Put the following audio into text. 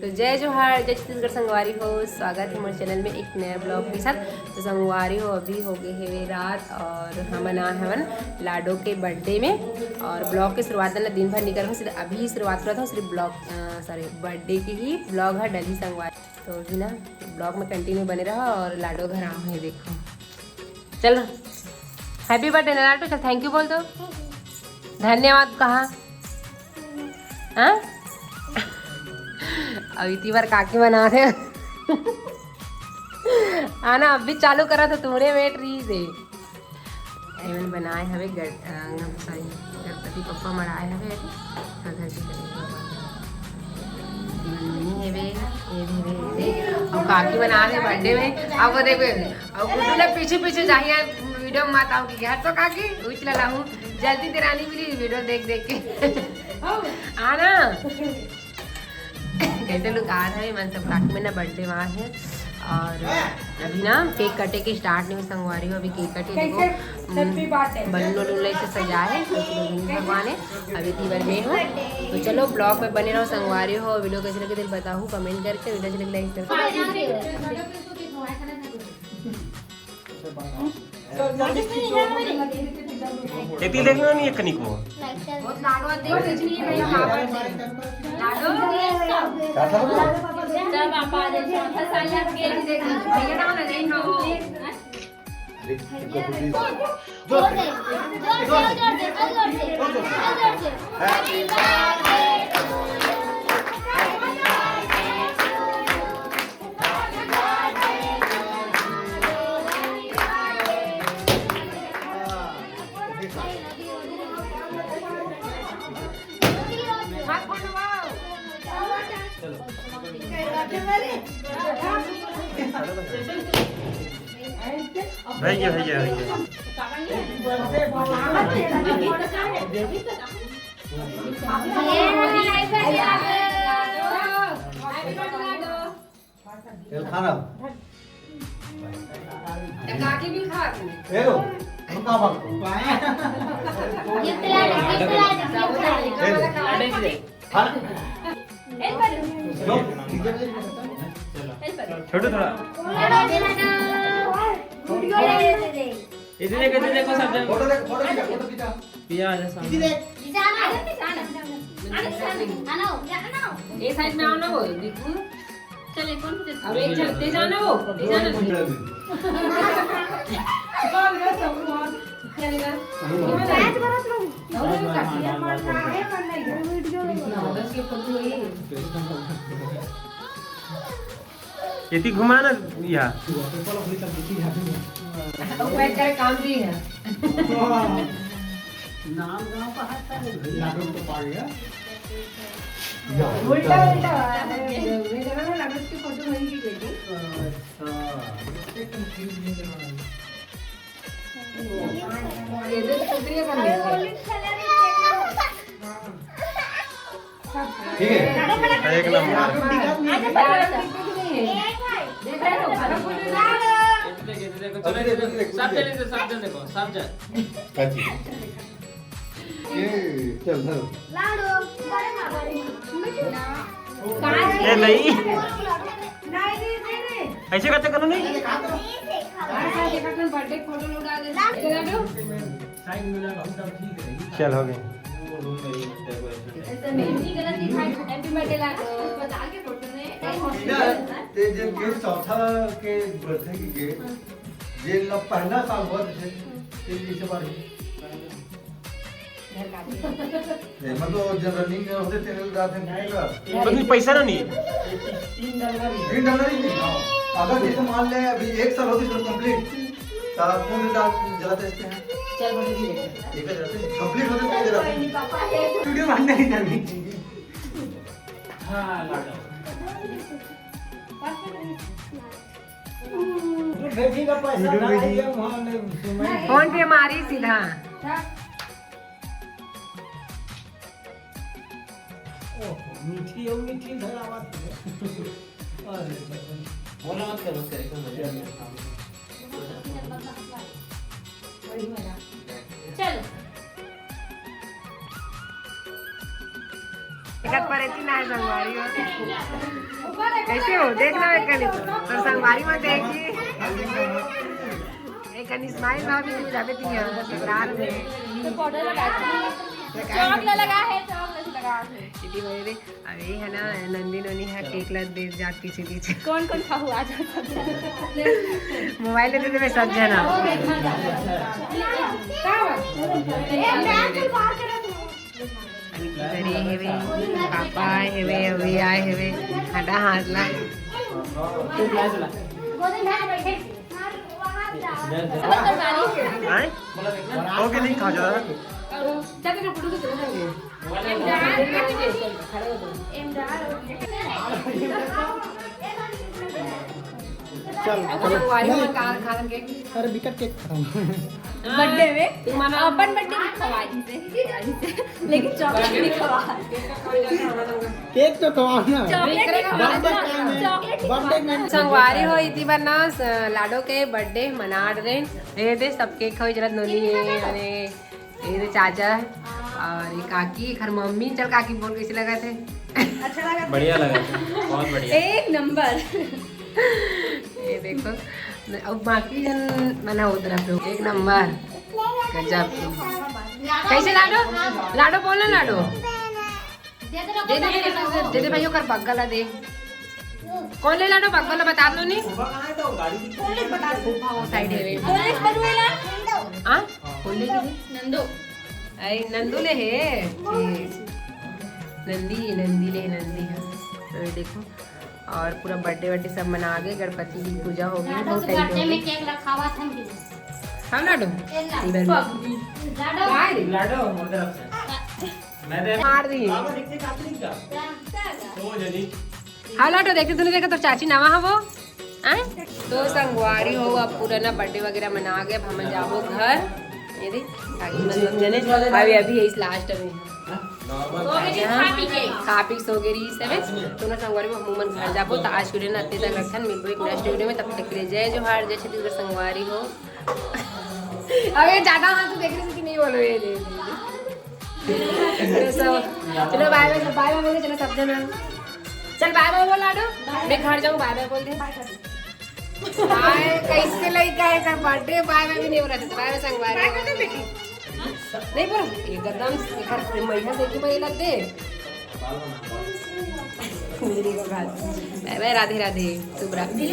तो जय जोहार, जय छत्तीसगढ़ संगवारी हो। स्वागत है हमारे चैनल में एक नया ब्लॉग के साथ। तो संगवारी हो अभी हो गई है रात और हम बना हवन लाडो के बर्थडे में। और ब्लॉग की शुरुआत ना दिन भर निकल सिर्फ अभी शुरुआत हुआ था, सिर्फ बर्थडे की ही ब्लॉग है डली संगवारी। तो अभी ना ब्लॉग में कंटिन्यू बने रहा और लाडो घर आओ है, देखो चलो हैप्पी बर्थडे ना लाडो। चल थैंक यू बोल दो, धन्यवाद कहा। हाँ अभी इतनी बार काकी बना थे आना अब भी चालू करा था तुमने वेट रही से एवन बनाए हवे गणपति पप्पा मराए हवे और काकी बना रहे बर्थडे में। अब वो देखो अब गुड्डू ने पीछे पीछे जाइए वीडियो में माता की घर तो काकी उच लगा हूँ जल्दी तेरानी मिली वीडियो देख देख के आना कैसे लोग आ रहे हैं। मन सब काकी में ना बर्थडे वहाँ है और अभी ना केक कटे के स्टार्ट नहीं संगवारी हो। अभी केक कटे देखो बलून से सजा है भगवान है। अभी तीवर में हो तो चलो ब्लॉग में बने रहो संगवारी हो। वीडियो कैसे लगे दिल बताओ कमेंट करके, वीडियो अच्छी लगे लाइक एती देखना नहीं है कनिक को बहुत लाडो देख खींचनी है नहीं लाडो सब पापा दे फसाइया के देख भैया ना ना नहीं हो जोर दे हैप्पी बर्थडे भैया भैया खाना काकी भी खा हेलो हम का बात छोटू थोड़ा इधर देखो सब जन फोटो खींचा पिया आ जा सामने ये साइड में आओ ना वो देखो चले कौन अब एक चलते जाना वो ते जाना कौन है सब कौन चलेगा मैच करत रहूं और काटिया मार काहे मन नहीं घर वीडियो दस के फोटो है इतनी घुमा ना यहाँ बैठ कर काम भी है नाम गांव का हाथ लाडो तो पा गया उल्टा उल्टा मैं जरा ना लागत की फोटो वही की बेटी ये तो सुप्रिया कर ले ठीक है एक नंबर देख रहे हो खाना सब जन देखो सब जन काची ये चल धर ए नहीं नहीं ऐसे करते करो नहीं बर्थडे फोटो उड़ा दे चल हो गए हैप्पी बर्थडे लाडो बता के फोटो ने ते जे गिफ्ट चौथा के बर्थडे की गिफ्ट जे ला पहला साल हुआ थे ते इस बार मतलब जब रनिंग में होते थे जाते नहीं का लेकिन पैसा ना नहीं $3 ही अगर जैसे मान ले अभी 1 साल होती तो कंप्लीट कौन जलाते हैं चल बोल दी ठीक है जाते कंप्लीट होते हैं जलाते वीडियो बनने ही नहीं हां लाडो बेबी का पैसा ना आएगा वहां फोन पे मारी सीधा मीठी और मीठी धरावत अरे बोला मत करो करे चलो घर पर रहती ना है संगवारी हो कैसे हो देखना एक कनी तो संगवारी में देखी एक कनी स्माइल भाभी भी जाबे थी ससुराल में तो पाउडर लगाती चॉकलेट लगा है चॉकलेट लगा है दीदी बोले थे अरे है ना नंदी नोनी है केक ला दे जात पीछे पीछे कौन कौन खा हुआ आज मोबाइल लेते थे मैं सब जना पापा हेवे अभी आए हेवे हटा हाथ ला ओके नहीं खा जा अरे विकेट केक बर्थडे में अपन बर्थडे की खवाई से लेकिन चॉकलेट नहीं खवा केक तो खवाना चॉकलेट संगवारी हो इति बार ना लाडो के बर्थडे मना रहे ये दे सब केक खाओ जरा नोनी है अरे ये दे चाचा और ये काकी घर मम्मी चल काकी बोल कैसे लगा थे अच्छा लगा बढ़िया लगा बहुत बढ़िया एक नंबर ये देखो अब बाकी जन मना उधर एक नंबर गजब कैसे लाडो लाडो बोल ना लाडो दे दे भाइयों कर बग्गला दे कौन ले लाडो बग्गला बता दो नहीं वो साइड है पुलिस बनवेला हां कौन ले गई नंदू अरे नंदू ले है नंदी नंदी ले नंदी है तो ये देखो और पूरा बर्थडे वर्डे सब मना गए गणपति की पूजा हो गई बहुत टाइम हो गई केक रखा हुआ था हम लाडो इधर लाडो मार दी हाँ लाडो देखते तूने देखा तो चाची नवा है वो आए तो संगवारी हो अब पूरा ना बर्थडे वगैरह मना गए अब हम जाओ घर ये देख ताकि मतलब जने अभी अभी इस लास्ट में काफी सो गई सब तो ना संगवारी में अमूमन घर जाबो तो आज वीडियो ना अत्ते तक रखन मिलबो एक नेक्स्ट वीडियो में तब तक के लिए जय जोहार जय छत्तीसगढ़ संगवारी हो अबे ज्यादा हां तो देख रही कि नहीं बोलो ये ले तो सब चलो बाय बाय बाय बाय बोलो चलो सब जन चल बाय बाय बोल लाडो मैं घर जाऊं बाय बाय बोल दे बाय कैसे लइका है का बर्थडे बाय बाय भी नहीं हो रहा था बाय बाय संगवारी बाय बेटी नहीं बोल एकदम घर महिला देखी पहले लग दे मेरी को बात बाय बाय राधे राधे शुभ रात्रि